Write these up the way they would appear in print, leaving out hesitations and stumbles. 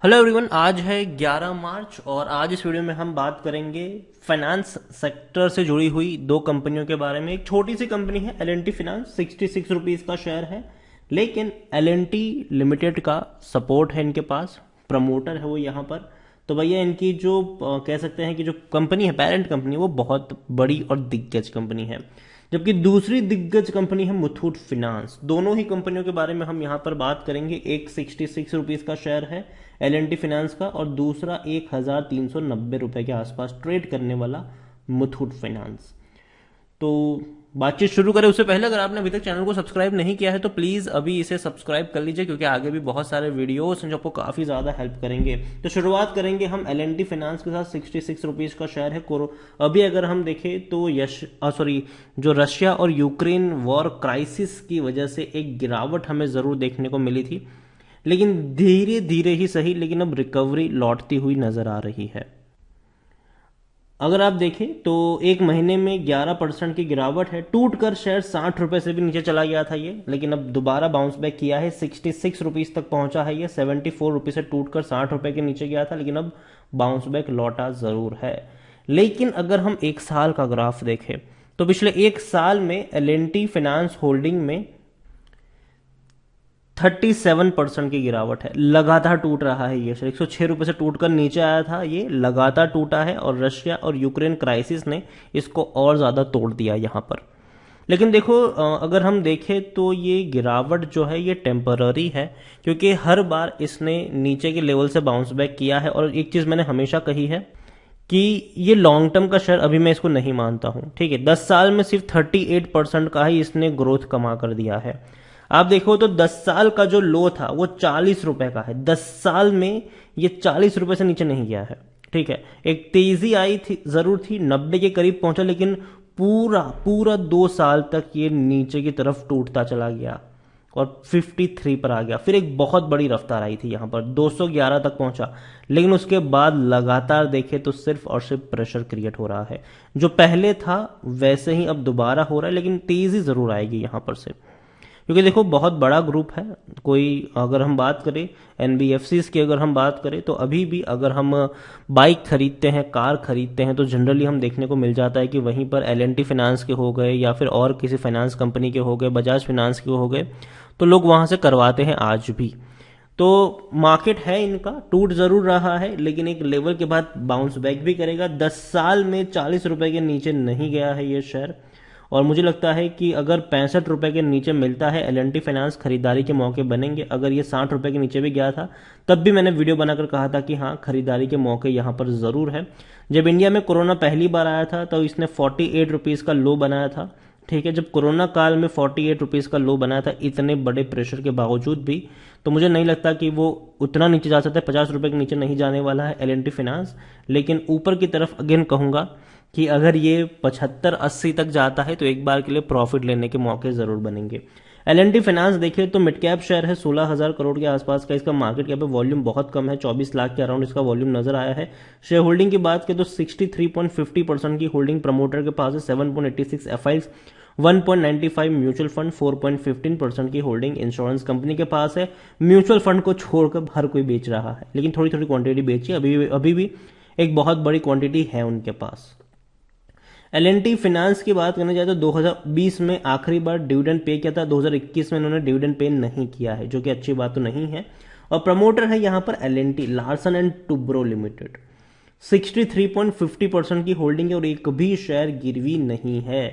Hello everyone, आज है 11 मार्च और आज इस वीडियो में हम बात करेंगे फाइनेंस सेक्टर से जुड़ी हुई दो कंपनियों के बारे में। एक छोटी सी कंपनी है एल&टी फाइनेंस, 66 रुपीज का शेयर है, लेकिन एल&टी लिमिटेड का सपोर्ट है इनके पास, प्रमोटर है वो यहाँ पर। तो भैया इनकी जो कह सकते हैं कि जो कंपनी है, पेरेंट कंपनी, वो बहुत बड़ी और दिग्गज कंपनी है। जबकि दूसरी दिग्गज कंपनी है मुथूट फिनांस। दोनों ही कंपनियों के बारे में हम यहाँ पर बात करेंगे। एक 66 रुपीज का शेयर है एल&टी फाइनेंस का और दूसरा 1390 रुपए के आसपास ट्रेड करने वाला मुथूट फाइनेंस। तो बातचीत शुरू करें उससे पहले अगर आपने अभी तक चैनल को सब्सक्राइब नहीं किया है तो प्लीज अभी इसे सब्सक्राइब कर लीजिए, क्योंकि आगे भी बहुत सारे वीडियोस हैं जो आपको काफी ज्यादा हेल्प करेंगे। तो शुरुआत करेंगे हम एल&टी फाइनेंस के साथ। 66 रुपीज का शेयर है। अभी अगर हम देखें तो जो रशिया और यूक्रेन वॉर क्राइसिस की वजह से एक गिरावट हमें जरूर देखने को मिली थी, लेकिन धीरे धीरे ही सही, लेकिन अब रिकवरी लौटती हुई नजर आ रही है। अगर आप देखें तो एक महीने में 11% की गिरावट है। टूट कर शेयर 60 रुपए से भी नीचे चला गया था ये, लेकिन अब दोबारा बाउंस बैक किया है। 66 रुपीज तक पहुंचा है ये। 74 रुपीज से टूट कर 60 रुपए के नीचे गया था, लेकिन अब बाउंस बैक लौटा जरूर है। लेकिन अगर हम एक साल का ग्राफ देखें तो पिछले एक साल में एल&टी फाइनेंस होल्डिंग में 37% की गिरावट है। लगातार टूट रहा है ये शेयर। 106 रुपए से टूटकर नीचे आया था, ये लगातार टूटा है और रशिया और यूक्रेन क्राइसिस ने इसको और ज्यादा तोड़ दिया यहां पर। लेकिन देखो, अगर हम देखें तो ये गिरावट जो है ये टेम्पररी है, क्योंकि हर बार इसने नीचे के लेवल से बाउंस बैक किया है। और एक चीज मैंने हमेशा कही है कि ये लॉन्ग टर्म का शेयर अभी मैं इसको नहीं मानता हूं। ठीक है, 10 साल में सिर्फ 38% का ही इसने ग्रोथ कमा कर दिया है। आप देखो तो 10 साल का जो लो था वो 40 रुपए का है। 10 साल में ये 40 रुपए से नीचे नहीं गया है। ठीक है, एक तेजी आई थी, जरूर थी, 90 के करीब पहुंचा, लेकिन पूरा पूरा 2 साल तक ये नीचे की तरफ टूटता चला गया और 53 पर आ गया। फिर एक बहुत बड़ी रफ्तार आई थी यहां पर, 211 तक पहुंचा, लेकिन उसके बाद लगातार देखे तो सिर्फ और सिर्फ प्रेशर क्रिएट हो रहा है। जो पहले था वैसे ही अब दोबारा हो रहा है, लेकिन तेजी जरूर आएगी यहां पर से, क्योंकि देखो बहुत बड़ा ग्रुप है। कोई अगर हम बात करें एनबीएफसीज की, अगर हम बात करें तो अभी भी अगर हम बाइक खरीदते हैं, कार खरीदते हैं, तो जनरली हम देखने को मिल जाता है कि वहीं पर एल&टी फाइनेंस के हो गए या फिर और किसी फाइनेंस कंपनी के हो गए, बजाज फाइनेंस के हो गए, तो लोग वहां से करवाते हैं आज भी। तो मार्केट है इनका, टूट जरूर रहा है, लेकिन एक लेवल के बाद बाउंस बैक भी करेगा। 10 साल में 40 रुपए के नीचे नहीं गया है ये शेयर, और मुझे लगता है कि अगर 65 रुपए के नीचे मिलता है एल&टी फाइनेंस, खरीदारी के मौके बनेंगे। अगर ये 60 रुपए के नीचे भी गया था तब भी मैंने वीडियो बनाकर कहा था कि हाँ, खरीदारी के मौके यहां पर जरूर है। जब इंडिया में कोरोना पहली बार आया था तो इसने 48 रुपीज का लो बनाया था। ठीक है, जब कोरोना काल में 48 रुपीज का लो बनाया था इतने बड़े प्रेशर के बावजूद भी, तो मुझे नहीं लगता कि वो उतना नीचे जा सकता है। 50 रुपए के नीचे नहीं जाने वाला है एल&टी फाइनेंस। लेकिन ऊपर की तरफ अगेन कहूंगा कि अगर ये 75-80 तक जाता है तो एक बार के लिए प्रॉफिट लेने के मौके जरूर बनेंगे। एल&टी फाइनेंस देखिए तो मिड कैप शेयर है, 16,000 करोड़ के आसपास का इसका मार्केट कैप है। वॉल्यूम बहुत कम है, 24 लाख के अराउंड इसका वॉल्यूम नजर आया है। शेयर होल्डिंग की बात करें तो 63.50% की होल्डिंग प्रमोटर के पास है, 7.86 एफआईज, 1.95 म्यूचुअल फंड, 4.15% की होल्डिंग इंश्योरेंस कंपनी के पास है। म्यूचुअल फंड को छोड़कर हर कोई बेच रहा है, लेकिन थोड़ी थोड़ी क्वांटिटी बेची, अभी भी एक बहुत बड़ी क्वांटिटी है उनके पास। एल&टी फाइनेंस की बात करने जाए तो 2020 में आखिरी बार डिविडेंड पे किया था। 2021 में इन्होंने डिविडेंड पे नहीं किया है, जो कि अच्छी बात तो नहीं है। और प्रमोटर है यहां पर L&T, Larsen and Toubro limited. 63.50% की होल्डिंग है और एक भी शेयर गिरवी नहीं है।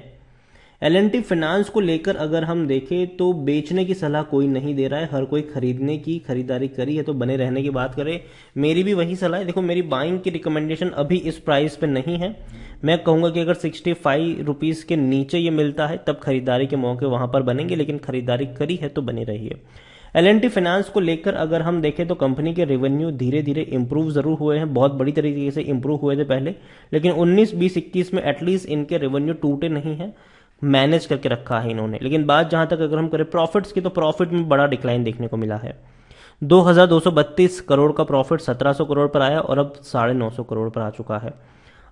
एल&टी फाइनेंस को लेकर अगर हम देखें तो बेचने की सलाह कोई नहीं दे रहा है, हर कोई खरीदने की, खरीदारी करी है तो बने रहने की बात करे। मेरी भी वही सलाह है। देखो, मेरी बाइंग की रिकमेंडेशन अभी इस प्राइस पे नहीं है। मैं कहूंगा कि अगर 65 रुपीज के नीचे ये मिलता है तब खरीदारी के मौके वहां पर बनेंगे, लेकिन खरीदारी करी है तो बनी रही है। एल&टी फाइनेंस को लेकर अगर हम देखें तो कंपनी के रेवेन्यू धीरे धीरे इंप्रूव जरूर हुए हैं, बहुत बड़ी तरीके से इंप्रूव हुए थे पहले, लेकिन 19, 20, 21 में एटलीस्ट इनके रेवेन्यू टूटे नहीं है, मैनेज करके रखा है इन्होंने। लेकिन बात जहां तक अगर हम करें प्रॉफिट्स की, तो प्रॉफिट में बड़ा डिक्लाइन देखने को मिला है। 2232 करोड़ का प्रॉफिट 1700 करोड़ पर आया और अब 950 करोड़ पर आ चुका है।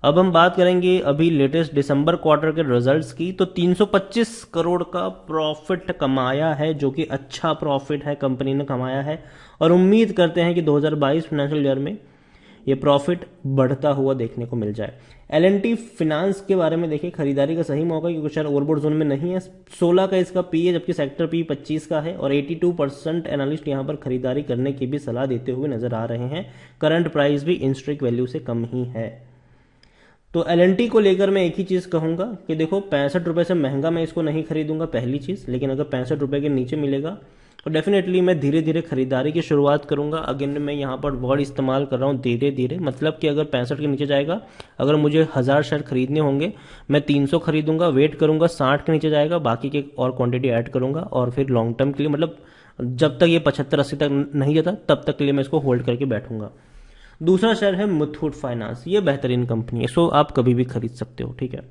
अब हम बात करेंगे अभी लेटेस्ट दिसंबर क्वार्टर के रिजल्ट्स की। तो 325 करोड़ का प्रॉफिट कमाया है, जो कि अच्छा प्रॉफिट है कंपनी ने कमाया है, और उम्मीद करते हैं कि 2022 फाइनेंशियल ईयर में ये प्रॉफिट बढ़ता हुआ देखने को मिल जाए। L&T फिनांस के बारे में देखिए, खरीदारी का सही मौका क्योंकि शेयर ओवरबॉट जोन में नहीं है। 16 का इसका पी है, जबकि सेक्टर पी 25 का है, और 82% एनालिस्ट यहां पर खरीदारी करने की भी सलाह देते हुए नजर आ रहे हैं। करंट प्राइस भी इन स्ट्रिक वैल्यू से कम ही है। तो L&T को लेकर मैं एक ही चीज कहूंगा कि देखो, 65 रुपए से महंगा मैं इसको नहीं खरीदूंगा पहली चीज, लेकिन अगर 65 रुपए के नीचे मिलेगा तो डेफिनेटली मैं धीरे धीरे खरीदारी की शुरुआत करूंगा। अगेन मैं यहाँ पर वर्ड इस्तेमाल कर रहा हूँ धीरे धीरे, मतलब कि अगर 65 के नीचे जाएगा, अगर मुझे 1000 शेयर खरीदने होंगे, मैं 300 खरीदूंगा, वेट करूंगा 60 के नीचे जाएगा, बाकी के और क्वांटिटी ऐड करूंगा, और फिर लॉन्ग टर्म के लिए, मतलब जब तक ये 75-80 तक नहीं जाता तब तक के लिए मैं इसको होल्ड करके बैठूंगा। दूसरा शेयर है मुथूट फाइनेंस। ये बेहतरीन कंपनी है, सो आप कभी भी खरीद सकते हो, ठीक है।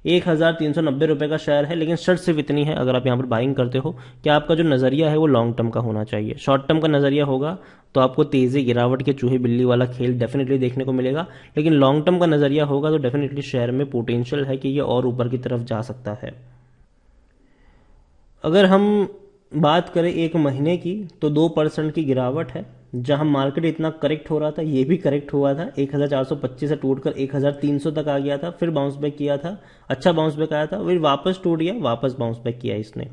1390 रुपए का शेयर है, लेकिन शर्त सिर्फ इतनी है अगर आप यहाँ पर बाइंग करते हो कि आपका जो नजरिया है वो लॉन्ग टर्म का होना चाहिए। शॉर्ट टर्म का नजरिया होगा तो आपको तेजी गिरावट के चूहे बिल्ली वाला खेल डेफिनेटली देखने को मिलेगा, लेकिन लॉन्ग टर्म का नजरिया होगा तो डेफिनेटली शेयर में पोटेंशियल है कि ये और ऊपर की तरफ जा सकता है। अगर हम बात करें एक महीने की, तो 2% की गिरावट है। जहां मार्केट इतना करेक्ट हो रहा था, ये भी करेक्ट हुआ था, 1425 से टूटकर 1300 तक आ गया था, फिर बाउंस बैक किया था, अच्छा बाउंस बैक आया था, फिर वापस टूट गया, वापस बाउंस बैक किया इसने।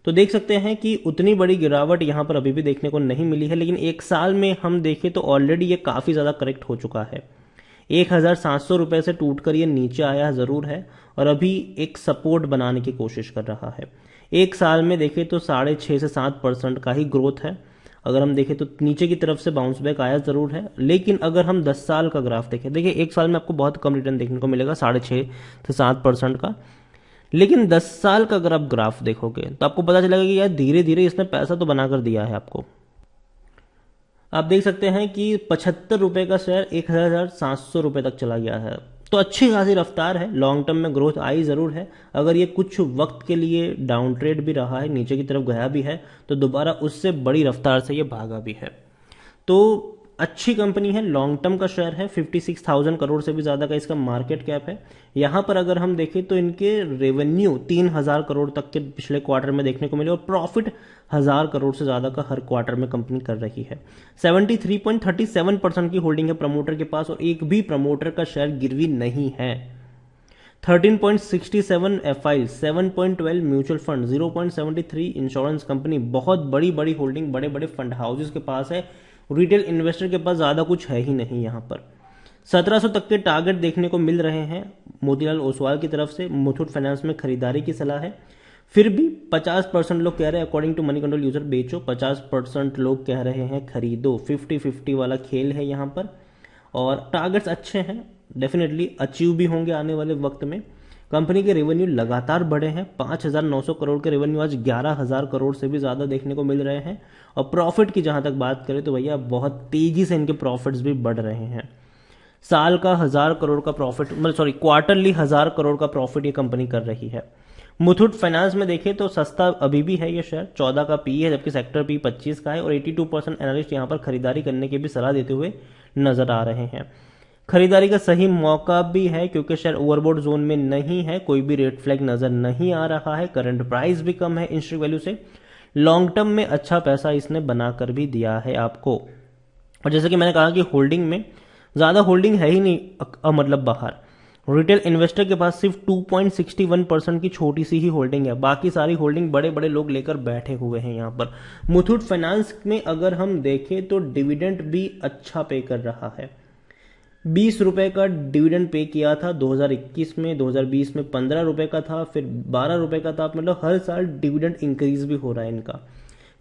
तो देख सकते हैं कि उतनी बड़ी गिरावट यहां पर अभी भी देखने को नहीं मिली है, लेकिन एक साल में हम देखें तो ऑलरेडी ये काफी ज्यादा करेक्ट हो चुका है। 1700 रुपए से टूटकर ये नीचे आया जरूर है, और अभी एक सपोर्ट बनाने की कोशिश कर रहा है। एक साल में देखें तो 6.5 से 7% का ही ग्रोथ है। अगर हम देखें तो नीचे की तरफ से बाउंस बैक आया जरूर है, लेकिन अगर हम 10 साल का ग्राफ देखें, देखिए एक साल में आपको बहुत कम रिटर्न देखने को मिलेगा, 6.5 से 7% का, लेकिन 10 साल का अगर आप ग्राफ देखोगे तो आपको पता चलेगा कि यार धीरे धीरे इसने पैसा तो बनाकर दिया है आपको। आप देख सकते हैं कि 75 रुपए का शेयर 1700 रुपए तक चला गया है, तो अच्छी खासी रफ्तार है। लॉन्ग टर्म में ग्रोथ आई जरूर है। अगर ये कुछ वक्त के लिए डाउन ट्रेड भी रहा है, नीचे की तरफ गया भी है, तो दोबारा उससे बड़ी रफ्तार से ये भागा भी है। तो अच्छी कंपनी है, लॉन्ग टर्म का शेयर है, 56,000 करोड़ से भी ज्यादा का इसका मार्केट कैप है। यहां पर अगर हम देखें तो इनके रेवेन्यू 3000 करोड़ तक के पिछले क्वार्टर में देखने को मिले, और प्रॉफिट 1000 करोड़ से ज्यादा का हर क्वार्टर में कंपनी कर रही है। 73.37% की होल्डिंग है प्रमोटर के पास, और एक भी प्रमोटर का शेयर गिरवी नहीं है। 13.67 FI, 7.12 mutual fund, 0.73 insurance company, बहुत बड़ी बड़ी होल्डिंग बड़े बड़े फंड हाउसेस के पास है। रिटेल इन्वेस्टर के पास ज्यादा कुछ है ही नहीं। यहां पर 1700 तक के टारगेट देखने को मिल रहे हैं मोतीलाल ओसवाल की तरफ से। मुथूट फाइनेंस में खरीदारी की सलाह है, फिर भी 50% लोग कह रहे हैं according to money control user बेचो, 50% लोग कह रहे हैं खरीदो। 50-50 वाला खेल है यहां पर, और टारगेट्स अच्छे हैं, डेफिनेटली अचीव भी होंगे आने वाले वक्त में। कंपनी के रेवेन्यू लगातार बढ़े हैं, 5,900 करोड़ के रेवेन्यू आज 11,000 करोड़ से भी ज्यादा देखने को मिल रहे हैं। और प्रॉफिट की जहां तक बात करें तो भैया बहुत तेजी से इनके प्रॉफिट्स भी बढ़ रहे हैं। साल का 1000 करोड़ का प्रॉफिट, मतलब सॉरी क्वार्टरली 1000 करोड़ का प्रॉफिट ये कंपनी कर रही है। मुथूट फाइनेंस में देखें तो सस्ता अभी भी है ये शेयर, 14 का पी है, जबकि सेक्टर पी 25 का है, और 82% एनालिस्ट यहां पर खरीदारी करने की भी सलाह देते हुए नजर आ रहे हैं। खरीदारी का सही मौका भी है क्योंकि शेयर ओवरबॉट जोन में नहीं है, कोई भी रेड फ्लैग नजर नहीं आ रहा है, करंट प्राइस भी कम है इंस्ट्रिक वैल्यू से। लॉन्ग टर्म में अच्छा पैसा इसने बनाकर भी दिया है आपको। और जैसे कि मैंने कहा कि होल्डिंग में ज्यादा होल्डिंग है ही नहीं, मतलब बाहर रिटेल इन्वेस्टर के पास सिर्फ 2.61% की छोटी सी ही होल्डिंग है, बाकी सारी होल्डिंग बड़े बड़े लोग लेकर बैठे हुए हैं यहां पर। मुथूट फाइनेंस में अगर हम देखें तो डिविडेंड भी अच्छा पे कर रहा है। 20 रुपए का डिविडेंड पे किया था 2021 में, 2020 में 15 रुपए का था, फिर 12 रुपए का था, मतलब हर साल डिविडेंड इंक्रीज भी हो रहा है इनका।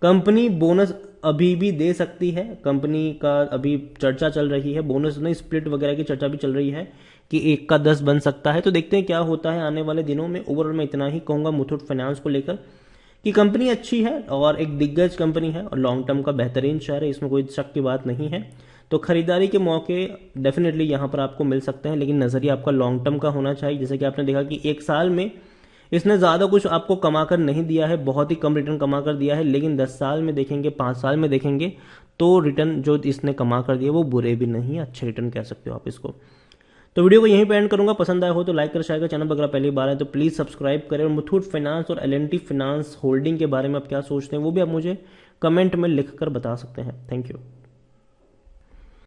कंपनी बोनस अभी भी दे सकती है, कंपनी का अभी चर्चा चल रही है, बोनस नहीं स्प्लिट वगैरह की चर्चा भी चल रही है कि 1 का 10 बन सकता है। तो देखते हैं क्या होता है आने वाले दिनों में। ओवरऑल मैं इतना ही कहूंगा मुथूट फाइनेंस को लेकर कि कंपनी अच्छी है और एक दिग्गज कंपनी है और लॉन्ग टर्म का बेहतरीन शेयर है, इसमें कोई शक की बात नहीं है। तो खरीदारी के मौके डेफिनेटली यहां पर आपको मिल सकते हैं, लेकिन नजरिया आपका लॉन्ग टर्म का होना चाहिए। जैसे कि आपने देखा कि एक साल में इसने ज्यादा कुछ आपको कमाकर नहीं दिया है, बहुत ही कम रिटर्न कमाकर दिया है, लेकिन 10 साल में देखेंगे, 5 साल में देखेंगे तो रिटर्न जो इसने कमा कर दिया वो बुरे भी नहीं, अच्छे रिटर्न कह सकते हो आप इसको। तो वीडियो को यहीं पे एंड करूंगा। पसंद आया हो तो लाइक कर, शेयर कर, चैनल पर अगर पहली बार है तो प्लीज़ सब्सक्राइब करें। और मुथूट फाइनेंस और एल&टी फाइनेंस होल्डिंग के बारे में आप क्या सोचते हैं वो भी आप मुझे कमेंट में लिख कर बता सकते हैं। Thank you.